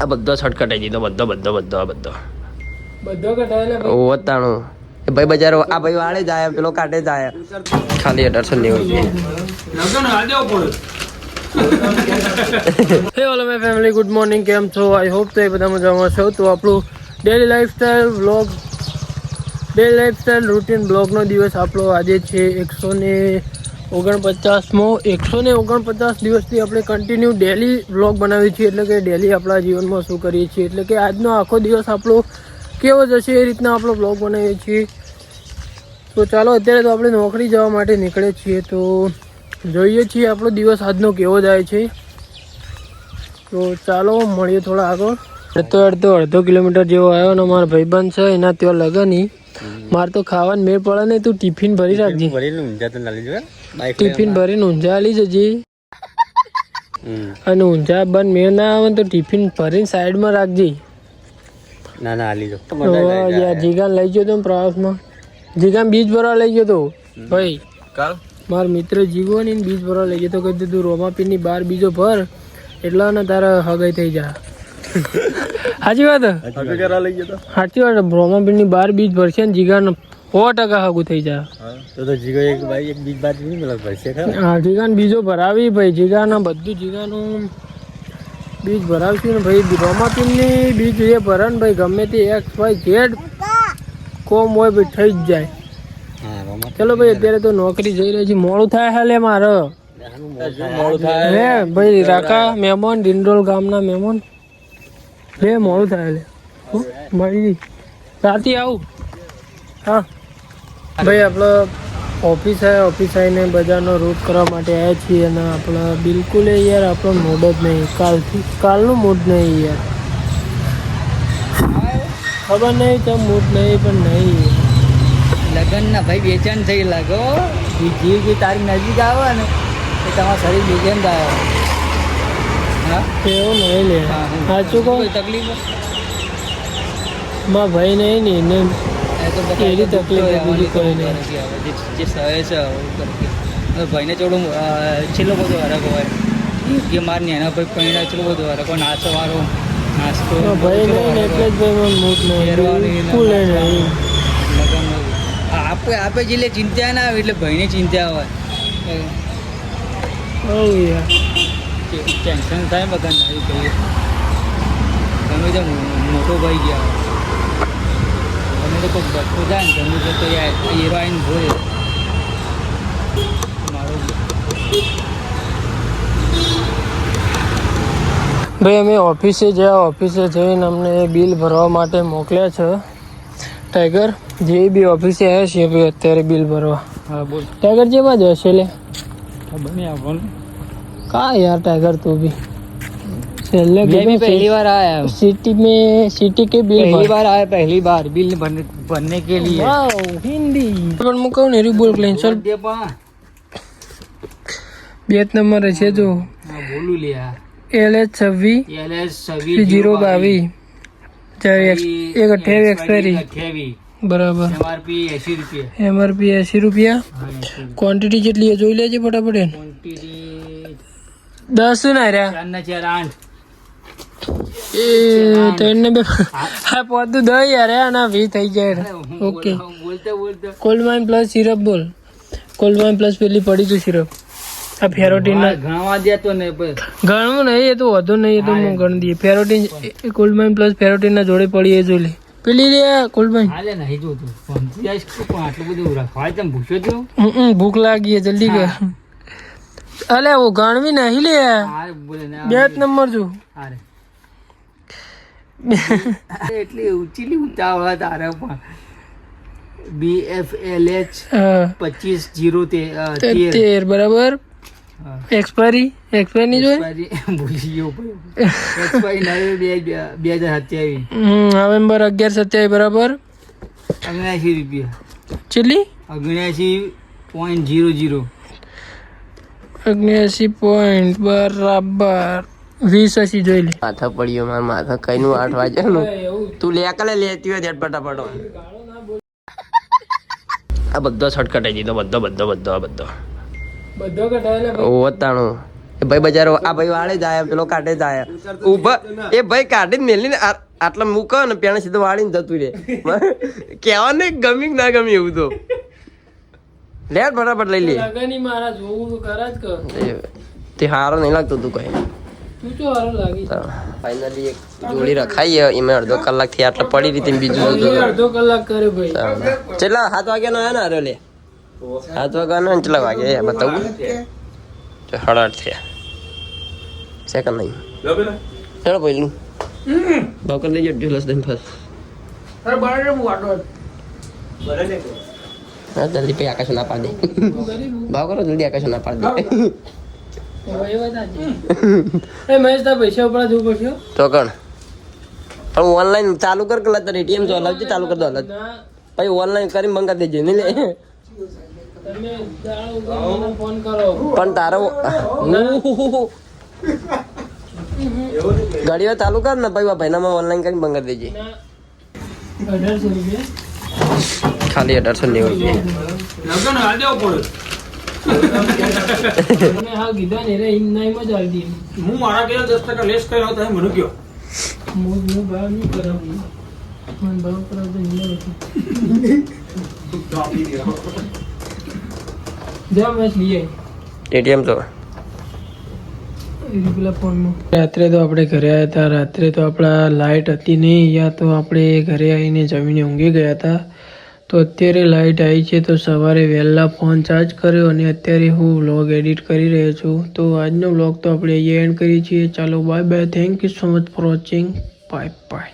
આ બધો શર્ટ કટાઈ દીધો બધો બધો બધો આ બધો બધો કટાયેલા ઓ વતાણું એ ભાઈ બજારો આ ભાઈ વાળે જાય પેલો કાઢે જાય ખાલી 1890 હે ઓલો માય ફેમિલી ગુડ મોર્નિંગ કેમ છો આઈ હોપ તો એ બધા મજામાં છો તો આપણું daily lifestyle vlog daily lifestyle routine બ્લોગનો દિવસ આપણો આજે છે 149 દિવસથી આપણે કન્ટિન્યુ ડેલી વ્લોગ બનાવીએ છીએ એટલે કે ડેલી આપણા જીવનમાં શું કરીએ છીએ એટલે કે આજનો આખો દિવસ આપણો કેવો જશે એ રીતના આપણો બ્લોગ બનાવીએ છીએ તો ચાલો અત્યારે તો આપણે નોકરી જવા માટે નીકળે છીએ તો જોઈએ છીએ આપણો દિવસ આજનો કેવો જાય છે તો ચાલો મળીએ થોડા આગળ અડધો કિલોમીટર જેવો આવ્યો ને મારા ભાઈબંધ છે એના ત્યાં લગન મારે તો ખાવાનું મેળ પડે ને તું ટિફિન ભરી રાખજે ટિફિન ભરીને ઊંઝા લઈ જજે અને ઊંઝા બંધ મેળ ના આવે તો ટિફિન ભરીને સાઈડમાં રાખજે જીગાન લઈ ગયો તો પ્રવાસમાં જીગાન બીજ ભરવા લઈ ગયો તો ભાઈ મારા મિત્ર જીવો ને બીજ ભરવા લઈ ગયો તો કીધું તું રોમાપીરની બાર બીજો ભર એટલા ને તારા હગાઈ થઈ જા સાચી વાત સાચી વાત રોમાપીરની બાર બીજ ભરશે ને જીગાન 100% હગું થઈ જાય હા જીગાન બીજો ભરાવી ભાઈ જીગાના બધું જીગાનું બીજ ભરાવશું ને ભાઈ રોમાપીરની બીજ એ ભરે ને ભાઈ ગમે તે XYZ કોમ હોય ભાઈ થઈ જ જાય ચલો ભાઈ અત્યારે તો નોકરી જઈ રહી છે મોડું થાય હાલે મારે હે ભાઈ રાકા મહેમાન ડિંડોલ ગામના મહેમાન હે મોડું થાય હાલે મળી રાતે આવું હા ભાઈ આપણે ઓફિસ આવીને બજારનો રૂટ કરવા માટે આવ્યા છીએ અને આપણે બિલકુલ યાર આપણો મૂડ જ નહીં કાલનું મૂડ નહીં યાર ખબર નહીં તો મૂડ નહીં પણ નહીં લગ્નના ભાઈ બેચેન થઈ લાગો જીવ જે તારી નજીક આવે ને એ તમારા શરીર બેચેન થાય હા એવું નહીં લે સાચું કહું તકલીફ માં ભાઈ નહીં ને એને એની તકલીફ બીજી કોઈ નહીં જે સહે છે ભાઈને થોડું છેલ્લો બધો હરક હોય કે માર નેના ભાઈ પહેલા છેલ્લો બધો હરક હોય નાચવાનો નાસ્તો ભાઈ નહીં એટલે જ ભાઈ મૂડ નહીં બિલકુલ નહીં આપે જેટલે ચિંતા ના આવે એટલે ભાઈને ચિંતા હોય ટેન્શન થાય બધા નહીં ભાઈ તમે તો મોટો ભાઈ ગયા તમે તો કોઈ બચતો જાય ને તમે તો હિરોઈન ભોય મારો ભાઈ અમે ઓફિસે જઈને અમને બિલ ભરવા માટે મોકલ્યા છે ટાઈગર જે બી ઓફિસે આવ્યા છીએ ભાઈ અત્યારે બિલ ભરવા હા બોલ ટાઈગર જેમાં જ હશે લે ખબર નહીં આવવાનું કા યાર टाइगर तू भी चलने पहली बार आया सिटी के बिल पहली बार बिल भरने के लिए वाओ हिंदी પણ હું કહું ને બોલ પ્લેન ચલ दे पा બે નંબર છે જો બોલું લ્યા LH 26 022 128 એક્સપાયરી બરાબર MRP 80 રૂપિયા ક્વોન્ટિટી કેટલી જોઈ લેજે ફટાફટ ક્વોન્ટિટી 10 ના રહ્યા 4 8 એ તને બે હા પોતું દ યાર આના 20 થઈ જાય ઓકે બોલતે કોલ્ડવાઇન પ્લસ સિરપ બોલ કોલ્ડવાઇન પ્લસ પેલી પડી તું સિરપ આ ફેરોટીન ઘણવા દેતો ને ઘણવું નહીં એ તો વધુ નહીં એ તો હું ગણ દઈએ ફેરોટીન કોલ્ડવાઇન પ્લસ ફેરોટીન ના જોડે પડી એ જોઈ લે પેલી રે કોલ્ડવાઇન હાલે નહીં જોતું પણ આટલું બધું રખવાય તેમ ભૂખ્યો થયો ભૂખ લાગી જલ્દી કર અલે ઓ ગણવી નહીં લે બે નંબર જો અરે એટલી ઊંચી ઉતાવળ તારે પણ BFLH 25 બરાબર એક્સપાયરી ની જોઈ ભૂલી ગયો એક્સપાયરી 2027 નવેમ્બર 11/27 બરાબર 79 રૂપિયા કેટલી 79.00 79 પોઈન્ટ બરાબર 20 જોઈ લે માથા પડ્યો માર માથા કઈ નું 8 વાગ્યાનું તું લે કલે લેતી હોય ઝટ ફટાફટ આ બધો શર્ટ કટાઈ દીધો બધો કટાયેલા ઓ વતાણું એ એ ભાઈ બજારો આ ભાઈ વાળે જાય પેલો કાઢે જાય ઊભા એ ભાઈ કાઢી મેલી ને આટલા મૂકો ને પેણે સીધું વાળીને જતું રે કેવા ને ગમી ના ગમી એવું તો લે ફટાફટ લઈ લે લગની મારા જોવું તો કરા જ કર તે હારો નહીં લાગતો તું કઈ તું તો હારો લાગી ફાઇનલી એક જોડી રખાઈ એમાં અડધો કલાક થી આટલા પડી રીતે બીજું અડધો કલાક કરે ભાઈ કેટલા 7 વાગ્યાનો આવ્યો ને હારો લે 7 વાગ્યાનો ને કેટલા વાગે બતાવું 8:30 થયા સેકન્ડ નહીં ચાલો પહેલું ભાવ કરી લેજો ઢીલસ દઈને ફસ અરે બારે હું વાટો હા જલ્દી પછી આકાશ ના પાડી દે ભાવ કરો જલ્દી આકાશ ના પાડી દે મહેશ તા પૈસા ઉપર જવું પડશે તો કણ પણ ઓનલાઈન ચાલુ કર કે તારે એટીએમ જો અલગ ચાલુ કર દો અલગ પછી ઓનલાઈન કરીને મંગા દેજે નહીં લે તમે દાડો ફોન કરો પણ તારો ગાડીઓ ચાલુ કર ને પછી ભાઈનામાં ઓનલાઈન કરીને મંગા દેજે 1800 રૂપિયા ખાલી 1890 તમે હા કીધા ને રે ઇન નહીં મજા આવી હું મારા કે 10% લેસ કર્યો તો મને કયો હું ભાવ નહીં કરાવું મને ભાવ કરાવ તો નહીં જા મેચ લીએ એટીએમ તો રાત્રે તો આપણે ઘરે આવ્યા હતા રાત્રે તો આપણા લાઇટ હતી નહીં યા તો આપણે ઘરે આવીને જમીને ઊંઘી ગયા હતા તો અત્યારે લાઇટ આવી છે તો સવારે વહેલા ફોન ચાર્જ કર્યો અને અત્યારે હું વ્લોગ એડિટ કરી રહ્યો છું તો આજનો વ્લોગ તો આપણે અહીંયા એન્ડ કરીએ છીએ ચાલો bye bye thank you so much for watching bye bye